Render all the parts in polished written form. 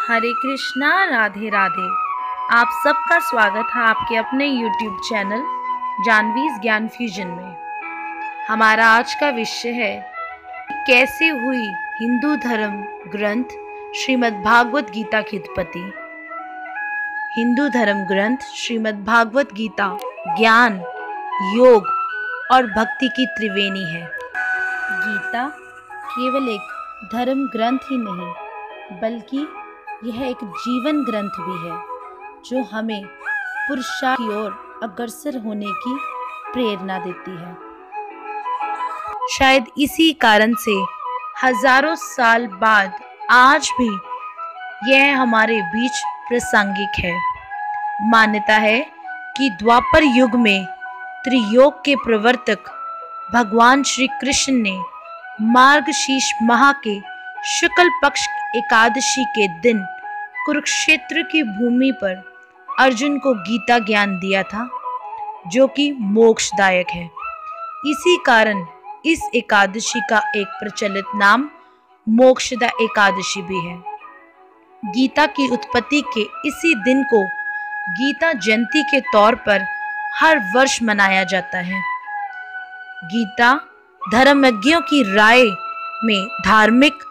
हरे कृष्णा, राधे राधे। आप सबका स्वागत है आपके अपने YouTube चैनल जानवीज ज्ञान फ्यूजन में। हमारा आज का विषय है कैसे हुई हिंदू धर्म ग्रंथ श्रीमद् भागवत गीता की उत्पत्ति। हिंदू धर्म ग्रंथ श्रीमद् भागवत गीता ज्ञान, योग और भक्ति की त्रिवेणी है। गीता केवल एक धर्म ग्रंथ ही नहीं बल्कि यह एक जीवन ग्रंथ भी है जो हमें पुरुषार्थ की ओर अग्रसर होने की प्रेरणा देती है। शायद इसी कारण से हजारों साल बाद आज भी यह हमारे बीच प्रासंगिक है। मान्यता है कि द्वापर युग में त्रियोग के प्रवर्तक भगवान श्री कृष्ण ने मार्गशीर्ष माह के शुक्ल पक्ष एकादशी के दिन कुरुक्षेत्र की भूमि पर अर्जुन को गीता ज्ञान दिया था, जो कि मोक्षदायक है। इसी कारण इस एकादशी का एक प्रचलित नाम मोक्षदा एकादशी भी है। गीता की उत्पत्ति के इसी दिन को गीता जयंती के तौर पर हर वर्ष मनाया जाता है। गीता धर्मज्ञों की राय में धार्मिक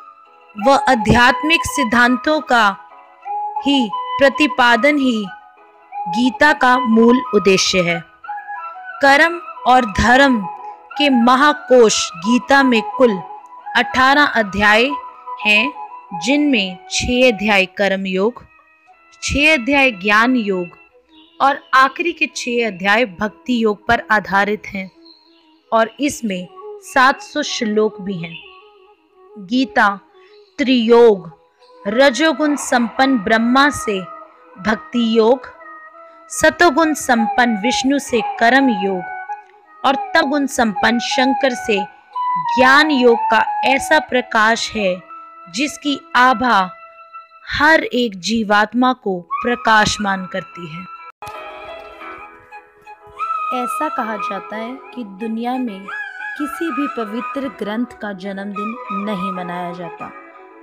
व आध्यात्मिक सिद्धांतों का ही प्रतिपादन ही गीता का मूल उद्देश्य है। कर्म और धर्म के महाकोश गीता में कुल 18 अध्याय हैं, जिनमें 6 अध्याय कर्म योग, 6 अध्याय ज्ञान योग और आखिरी के 6 अध्याय भक्ति योग पर आधारित हैं और इसमें 700 श्लोक भी हैं। गीता त्रियोग रजोगुण संपन्न ब्रह्मा से भक्ति योग, सतोगुण संपन्न विष्णु से कर्म योग और तमोगुण संपन्न शंकर से ज्ञान योग का ऐसा प्रकाश है जिसकी आभा हर एक जीवात्मा को प्रकाशमान करती है। ऐसा कहा जाता है कि दुनिया में किसी भी पवित्र ग्रंथ का जन्मदिन नहीं मनाया जाता,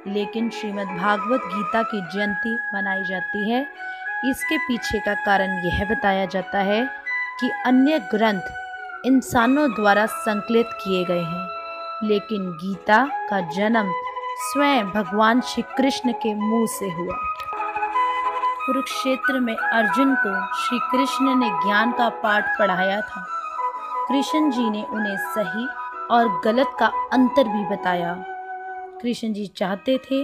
लेकिन श्रीमद् भागवत गीता की जयंती मनाई जाती है। इसके पीछे का कारण यह बताया जाता है कि अन्य ग्रंथ इंसानों द्वारा संकलित किए गए हैं, लेकिन गीता का जन्म स्वयं भगवान श्री कृष्ण के मुंह से हुआ। कुरुक्षेत्र में अर्जुन को श्री कृष्ण ने ज्ञान का पाठ पढ़ाया था। कृष्ण जी ने उन्हें सही और गलत का अंतर भी बताया। कृष्ण जी चाहते थे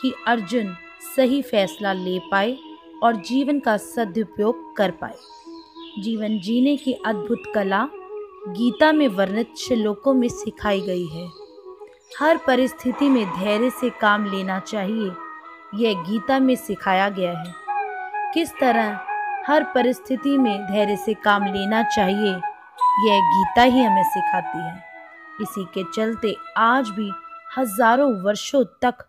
कि अर्जुन सही फैसला ले पाए और जीवन का सदुपयोग कर पाए। जीवन जीने की अद्भुत कला गीता में वर्णित श्लोकों में सिखाई गई है। हर परिस्थिति में धैर्य से काम लेना चाहिए, यह गीता में सिखाया गया है। किस तरह हर परिस्थिति में धैर्य से काम लेना चाहिए, यह गीता ही हमें सिखाती है। इसी के चलते आज भी हजारों वर्षों तक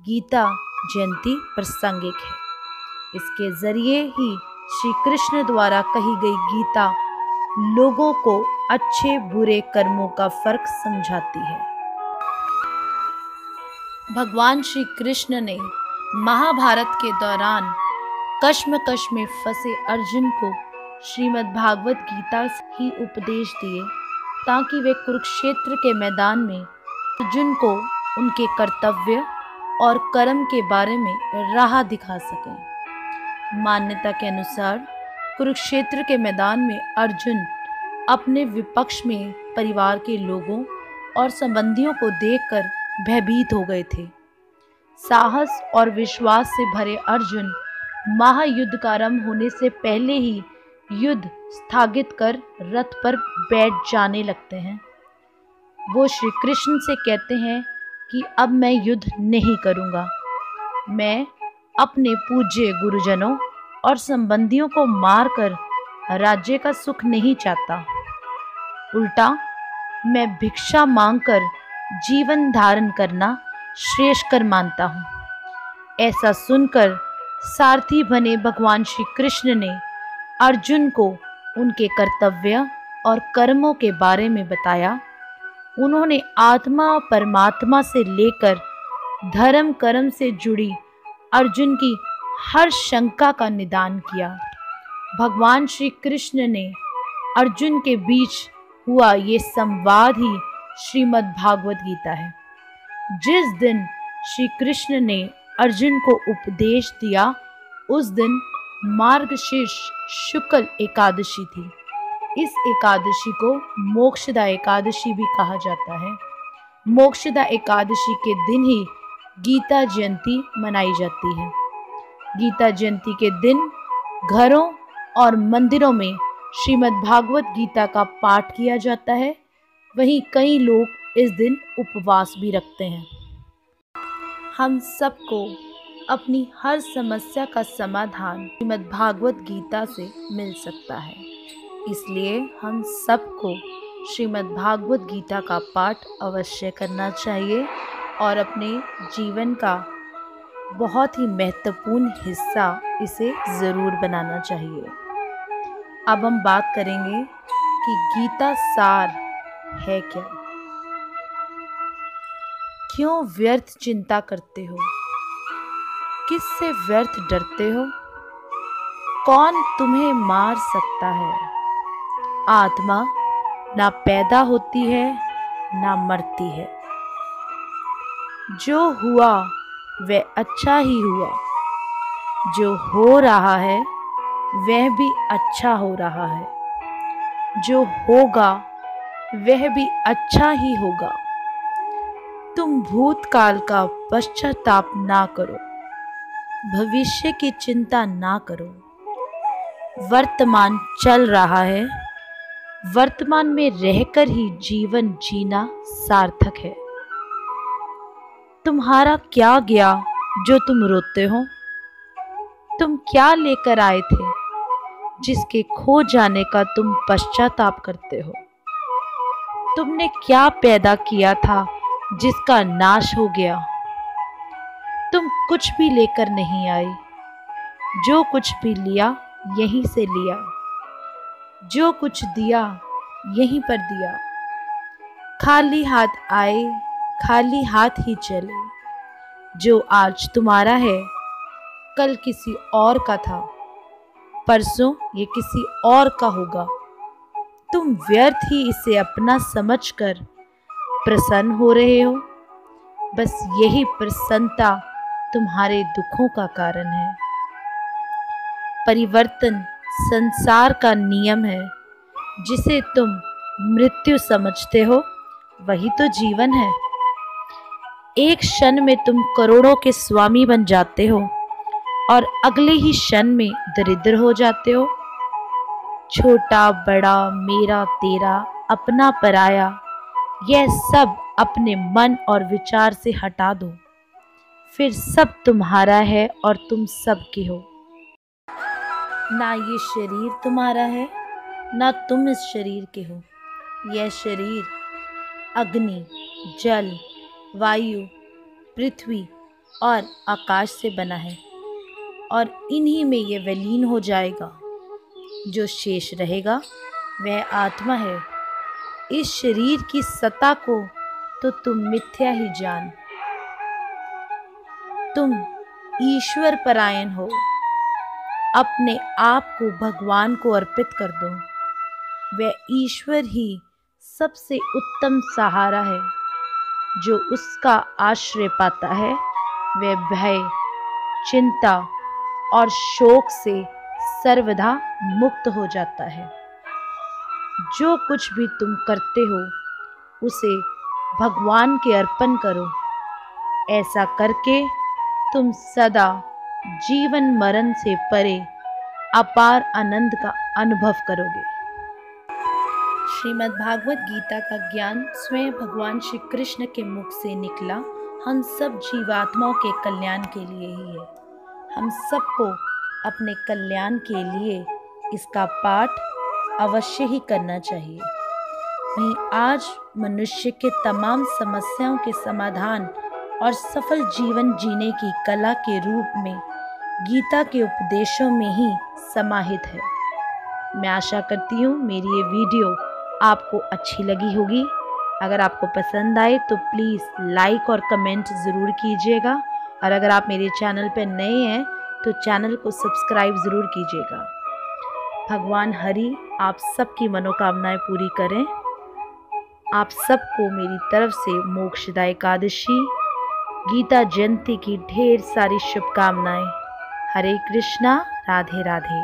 गीता जयंती प्रासंगिक है। इसके जरिए ही श्री कृष्ण द्वारा कही गई गीता लोगों को अच्छे बुरे कर्मों का फर्क समझाती है। भगवान श्री कृष्ण ने महाभारत के दौरान कश्मकश में फंसे अर्जुन को श्रीमद् भागवत गीता ही उपदेश दिए, ताकि वे कुरुक्षेत्र के मैदान में अर्जुन को उनके कर्तव्य और कर्म के बारे में राह दिखा सकें। मान्यता के अनुसार कुरुक्षेत्र के मैदान में अर्जुन अपने विपक्ष में परिवार के लोगों और संबंधियों को देखकर भयभीत हो गए थे। साहस और विश्वास से भरे अर्जुन महायुद्ध का आरंभ होने से पहले ही युद्ध स्थगित कर रथ पर बैठ जाने लगते हैं। वो श्री कृष्ण से कहते हैं कि अब मैं युद्ध नहीं करूंगा। मैं अपने पूज्य गुरुजनों और संबंधियों को मारकर राज्य का सुख नहीं चाहता, उल्टा मैं भिक्षा मांगकर जीवन धारण करना श्रेष्ठ कर मानता हूँ। ऐसा सुनकर सारथी बने भगवान श्री कृष्ण ने अर्जुन को उनके कर्तव्य और कर्मों के बारे में बताया। उन्होंने आत्मा और परमात्मा से लेकर धर्म कर्म से जुड़ी अर्जुन की हर शंका का निदान किया। भगवान श्री कृष्ण ने अर्जुन के बीच हुआ ये संवाद ही श्रीमद् भागवत गीता है। जिस दिन श्री कृष्ण ने अर्जुन को उपदेश दिया उस दिन मार्गशीर्ष शुक्ल एकादशी थी। इस एकादशी को मोक्षदा एकादशी भी कहा जाता है। मोक्षदा एकादशी के दिन ही गीता जयंती मनाई जाती है। गीता जयंती के दिन घरों और मंदिरों में श्रीमद् भागवत गीता का पाठ किया जाता है। वहीं कई लोग इस दिन उपवास भी रखते हैं। हम सबको अपनी हर समस्या का समाधान श्रीमद् भागवत गीता से मिल सकता है। इसलिए हम सबको श्रीमद् भागवत गीता का पाठ अवश्य करना चाहिए और अपने जीवन का बहुत ही महत्वपूर्ण हिस्सा इसे ज़रूर बनाना चाहिए। अब हम बात करेंगे कि गीता सार है क्या। क्यों व्यर्थ चिंता करते हो? किससे व्यर्थ डरते हो? कौन तुम्हें मार सकता है? आत्मा ना पैदा होती है ना मरती है। जो हुआ वह अच्छा ही हुआ, जो हो रहा है वह भी अच्छा हो रहा है, जो होगा वह भी अच्छा ही होगा। तुम भूतकाल का पश्चाताप ना करो, भविष्य की चिंता ना करो। वर्तमान चल रहा है, वर्तमान में रहकर ही जीवन जीना सार्थक है। तुम्हारा क्या गया जो तुम रोते हो? तुम क्या लेकर आए थे जिसके खो जाने का तुम पश्चाताप करते हो? तुमने क्या पैदा किया था जिसका नाश हो गया? तुम कुछ भी लेकर नहीं आए, जो कुछ भी लिया यहीं से लिया, जो कुछ दिया यहीं पर दिया। खाली हाथ आए, खाली हाथ ही चले। जो आज तुम्हारा है कल किसी और का था, परसों ये किसी और का होगा। तुम व्यर्थ ही इसे अपना समझकर प्रसन्न हो रहे हो। बस यही प्रसन्नता तुम्हारे दुखों का कारण है। परिवर्तन संसार का नियम है। जिसे तुम मृत्यु समझते हो वही तो जीवन है। एक क्षण में तुम करोड़ों के स्वामी बन जाते हो और अगले ही क्षण में दरिद्र हो जाते हो। छोटा बड़ा, मेरा तेरा, अपना पराया, यह सब अपने मन और विचार से हटा दो। फिर सब तुम्हारा है और तुम सब के हो। ना ये शरीर तुम्हारा है ना तुम इस शरीर के हो। यह शरीर अग्नि, जल, वायु, पृथ्वी और आकाश से बना है और इन्हीं में ये विलीन हो जाएगा। जो शेष रहेगा वह आत्मा है। इस शरीर की सत्ता को तो तुम मिथ्या ही जान। तुम ईश्वर परायण हो। अपने आप को भगवान को अर्पित कर दो। वह ईश्वर ही सबसे उत्तम सहारा है। जो उसका आश्रय पाता है वह भय, चिंता और शोक से सर्वदा मुक्त हो जाता है। जो कुछ भी तुम करते हो उसे भगवान के अर्पण करो। ऐसा करके तुम सदा जीवन मरण से परे अपार आनंद का अनुभव करोगे। श्रीमद् भागवत गीता का ज्ञान स्वयं भगवान श्री कृष्ण के मुख से निकला हम सब जीवात्माओं के कल्याण के लिए ही है। हम सबको अपने कल्याण के लिए इसका पाठ अवश्य ही करना चाहिए। वहीं आज मनुष्य के तमाम समस्याओं के समाधान और सफल जीवन जीने की कला के रूप में गीता के उपदेशों में ही समाहित है। मैं आशा करती हूँ मेरी ये वीडियो आपको अच्छी लगी होगी। अगर आपको पसंद आए तो प्लीज़ लाइक और कमेंट ज़रूर कीजिएगा और अगर आप मेरे चैनल पर नए हैं तो चैनल को सब्सक्राइब ज़रूर कीजिएगा। भगवान हरि आप सबकी मनोकामनाएं पूरी करें। आप सबको मेरी तरफ से मोक्षदा एकादशी, गीता जयंती की ढेर सारी शुभकामनाएं। हरे कृष्णा, राधे राधे।